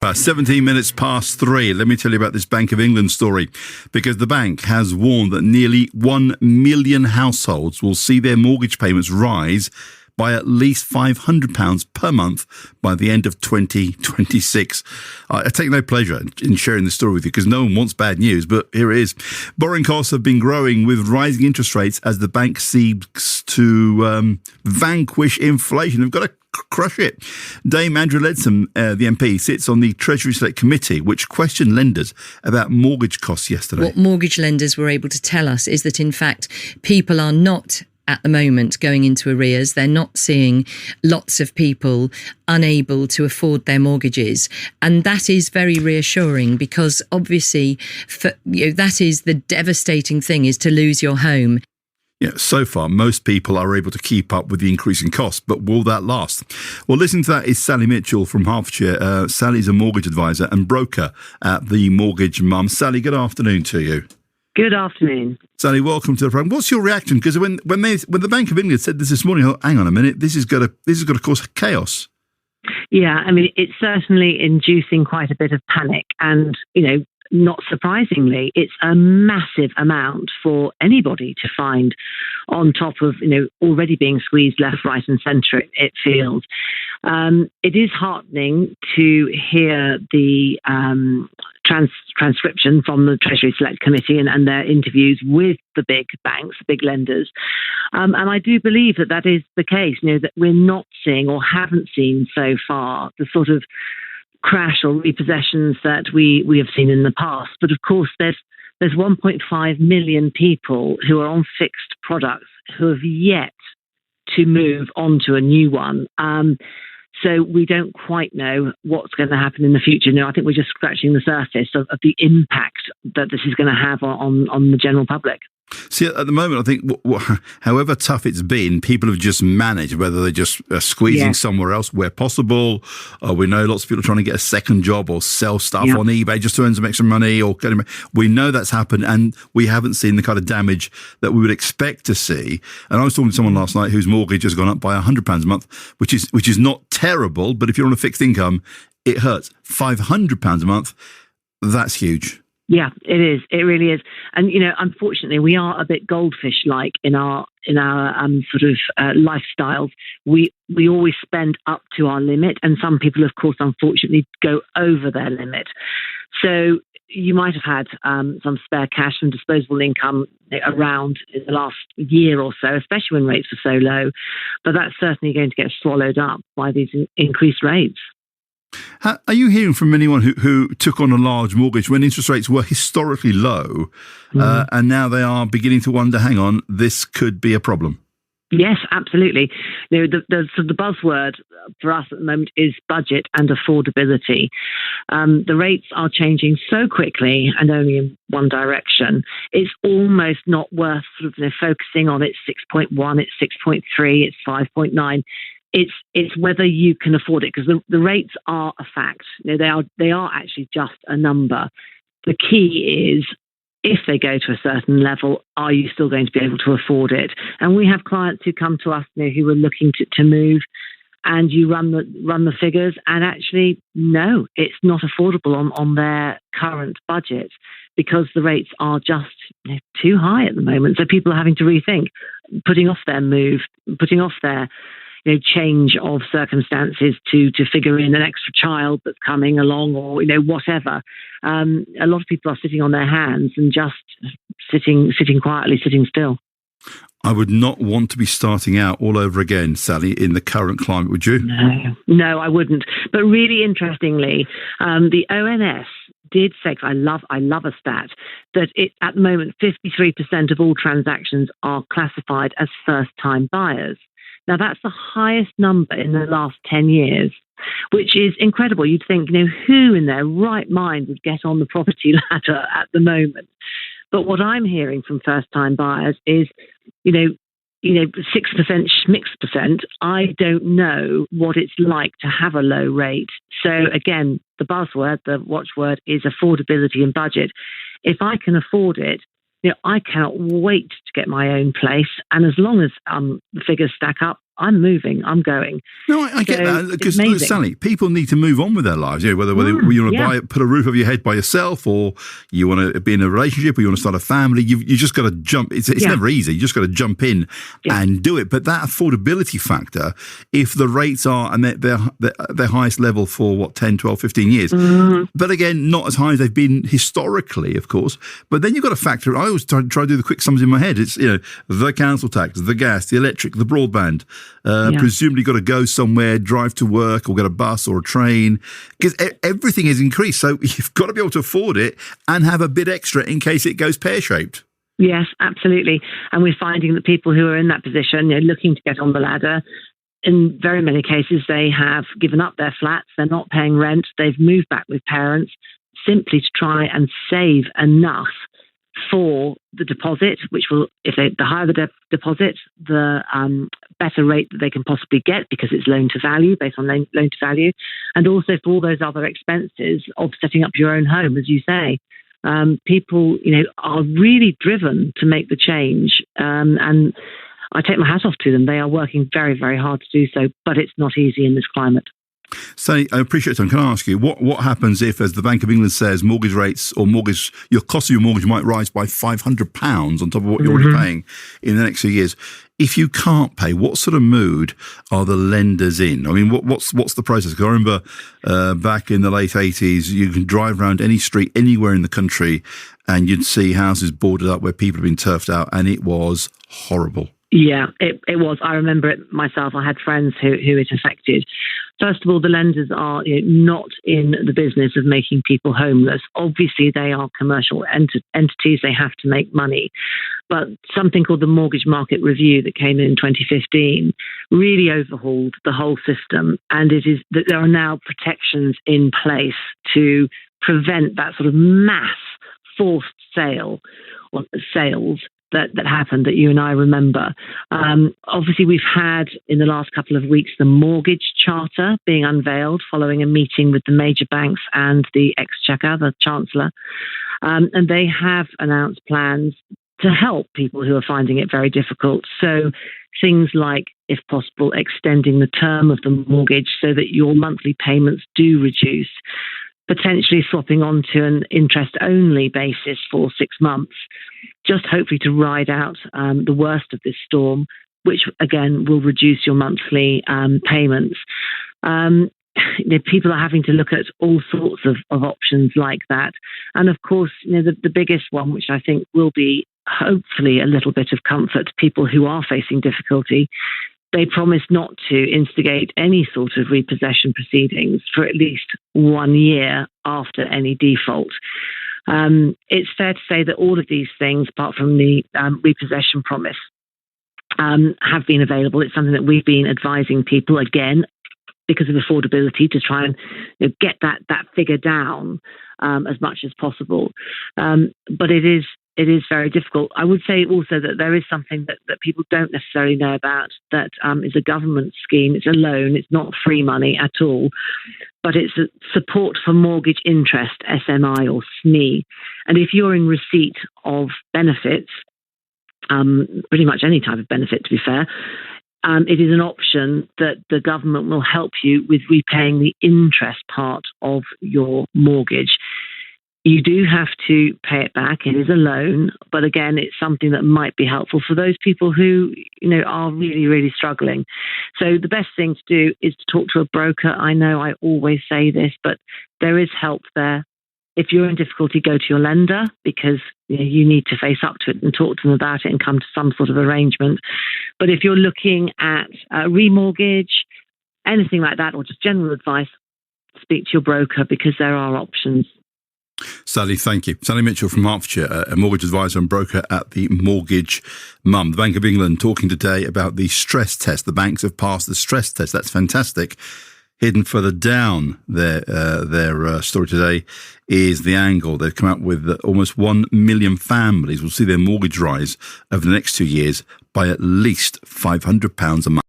17 minutes past 3. Let me tell you about this Bank of England story, because the bank has warned that nearly 1 million households will see their mortgage payments rise by at least £500 per month by the end of 2026. I take no pleasure in sharing this story with you because no one wants bad news, but here it is. Borrowing costs have been growing with rising interest rates as the bank seeks to vanquish inflation. They've got to crush it. Dame Andrew Leadsom, the MP, sits on the Treasury Select Committee, which questioned lenders about mortgage costs yesterday. What mortgage lenders were able to tell us is that, in fact, people are not at the moment going into arrears. They're not seeing lots of people unable to afford their mortgages. And that is very reassuring because obviously that is the devastating thing, is to lose your home. Yeah, so far, most people are able to keep up with the increasing costs, but will that last? Well, listening to that is Sally Mitchell from Hertfordshire. Sally's a mortgage advisor and broker at the Mortgage Mum. Sally, good afternoon to you. Good afternoon. Sally, welcome to the programme. What's your reaction? Because when the Bank of England said this morning, I thought, hang on a minute, this is going to cause chaos. Yeah, I mean, it's certainly inducing quite a bit of panic, and not surprisingly, it's a massive amount for anybody to find on top of, already being squeezed left, right and centre, it feels. It is heartening to hear the transcription from the Treasury Select Committee and their interviews with the big banks, big lenders. And I do believe that is the case, that we're not seeing or haven't seen so far the sort of crash or repossessions that we have seen in the past. But of course, there's 1.5 million people who are on fixed products who have yet to move on to a new one. So we don't quite know what's going to happen in the future. I think we're just scratching the surface of the impact that this is going to have on the general public. See, at the moment, I think however tough it's been, people have just managed, whether they're just squeezing somewhere else where possible. We know lots of people are trying to get a second job or sell stuff on eBay just to earn some extra money. We know that's happened, and we haven't seen the kind of damage that we would expect to see. And I was talking to someone last night whose mortgage has gone up by £100 a month, which is not terrible, but if you're on a fixed income, it hurts. £500 a month, that's huge. Yeah, it is. It really is. And, unfortunately, we are a bit goldfish-like in our sort of lifestyles. We always spend up to our limit. And some people, of course, unfortunately, go over their limit. So you might have had some spare cash and disposable income around in the last year or so, especially when rates were so low. But that's certainly going to get swallowed up by these increased rates. Are you hearing from anyone who took on a large mortgage when interest rates were historically low, and now they are beginning to wonder, hang on, this could be a problem? Yes, absolutely. The buzzword for us at the moment is budget and affordability. The rates are changing so quickly and only in one direction. It's almost not worth sort of focusing on it's 6.1, it's 6.3, it's 5.9. It's whether you can afford it, because the rates are a fact. They are actually just a number. The key is, if they go to a certain level, are you still going to be able to afford it? And we have clients who come to us who are looking to move, and you run the figures, and actually, no, it's not affordable on their current budget because the rates are just too high at the moment. So people are having to rethink, putting off their move, putting off their change of circumstances to figure in an extra child that's coming along, or whatever. A lot of people are sitting on their hands and just sitting quietly, sitting still. I would not want to be starting out all over again, Sally, in the current climate, would you? No, I wouldn't. But really interestingly, the ONS did say, I love a stat, that at the moment 53% of all transactions are classified as first-time buyers. Now, that's the highest number in the last 10 years, which is incredible. You'd think, who in their right mind would get on the property ladder at the moment? But what I'm hearing from first-time buyers is, 6%, schmix percent, I don't know what it's like to have a low rate. So again, the buzzword, the watchword is affordability and budget. If I can afford it, I cannot wait to get my own place. And as long as the figures stack up, I'm moving, I'm going. No, I get So that, because, it's amazing. Sally, people need to move on with their lives. You know, whether you want to put a roof over your head by yourself, or you want to be in a relationship, or you want to start a family. You just got to jump. It's never easy. You just got to jump in and do it. But that affordability factor, if the rates are, and they're their highest level for 10, 12, 15 years, but again, not as high as they've been historically, of course. But then you've got to factor. I always try to do the quick sums in my head. It's, the council tax, the gas, the electric, the broadband. Presumably got to go somewhere, drive to work, or get a bus or a train, because everything has increased. So you've got to be able to afford it and have a bit extra in case it goes pear-shaped. Yes, absolutely. And we're finding that people who are in that position, looking to get on the ladder, in very many cases, they have given up their flats. They're not paying rent. They've moved back with parents simply to try and save enough for the deposit, which will, the higher the deposit, the better rate that they can possibly get, because it's loan to value, based on loan to value, and also for all those other expenses of setting up your own home, as you say. People, are really driven to make the change, and I take my hat off to them. They are working very, very hard to do so, but it's not easy in this climate. Sally, I appreciate it. Can I ask you, what happens if, as the Bank of England says, mortgage rates or your cost of your mortgage might rise by £500 on top of what you're already paying in the next few years? If you can't pay, what sort of mood are the lenders in? I mean, what's the process? Because I remember back in the late 80s, you can drive around any street anywhere in the country and you'd see houses boarded up where people had been turfed out, and it was horrible. Yeah, it was. I remember it myself. I had friends who it affected. First of all, the lenders are not in the business of making people homeless. Obviously, they are commercial entities. They have to make money. But something called the Mortgage Market Review that came in 2015 really overhauled the whole system. And it is that there are now protections in place to prevent that sort of mass forced sales that happened, that you and I remember. Obviously, we've had in the last couple of weeks the mortgage charter being unveiled following a meeting with the major banks and the Exchequer, the Chancellor. And they have announced plans to help people who are finding it very difficult. So things like, if possible, extending the term of the mortgage so that your monthly payments do reduce, potentially swapping onto an interest-only basis for 6 months, just hopefully to ride out the worst of this storm, which, again, will reduce your monthly payments. People are having to look at all sorts of options like that. And, of course, the biggest one, which I think will be hopefully a little bit of comfort to people who are facing difficulty, they promise not to instigate any sort of repossession proceedings for at least 1 year after any default. It's fair to say that all of these things, apart from the repossession promise, have been available. It's something that we've been advising people, again, because of affordability, to try and get that figure down as much as possible. But it is very difficult. I would say also that there is something that people don't necessarily know about, that is a government scheme. It's a loan. It's not free money at all, but it's a support for mortgage interest, SMI or SME. And if you're in receipt of benefits, pretty much any type of benefit, to be fair, it is an option that the government will help you with repaying the interest part of your mortgage. You do have to pay it back. It is a loan, but again, it's something that might be helpful for those people who, are really, really struggling. So the best thing to do is to talk to a broker. I know I always say this, but there is help there. If you're in difficulty, go to your lender, because you need to face up to it and talk to them about it and come to some sort of arrangement. But if you're looking at remortgage, anything like that, or just general advice, speak to your broker, because there are options. Sally, thank you. Sally Mitchell from Hertfordshire, a mortgage advisor and broker at the Mortgage Mum. The Bank of England talking today about the stress test. The banks have passed the stress test. That's fantastic. Hidden further down their story today is the angle. They've come out with almost 1 million families will see their mortgage rise over the next 2 years by at least £500 a month.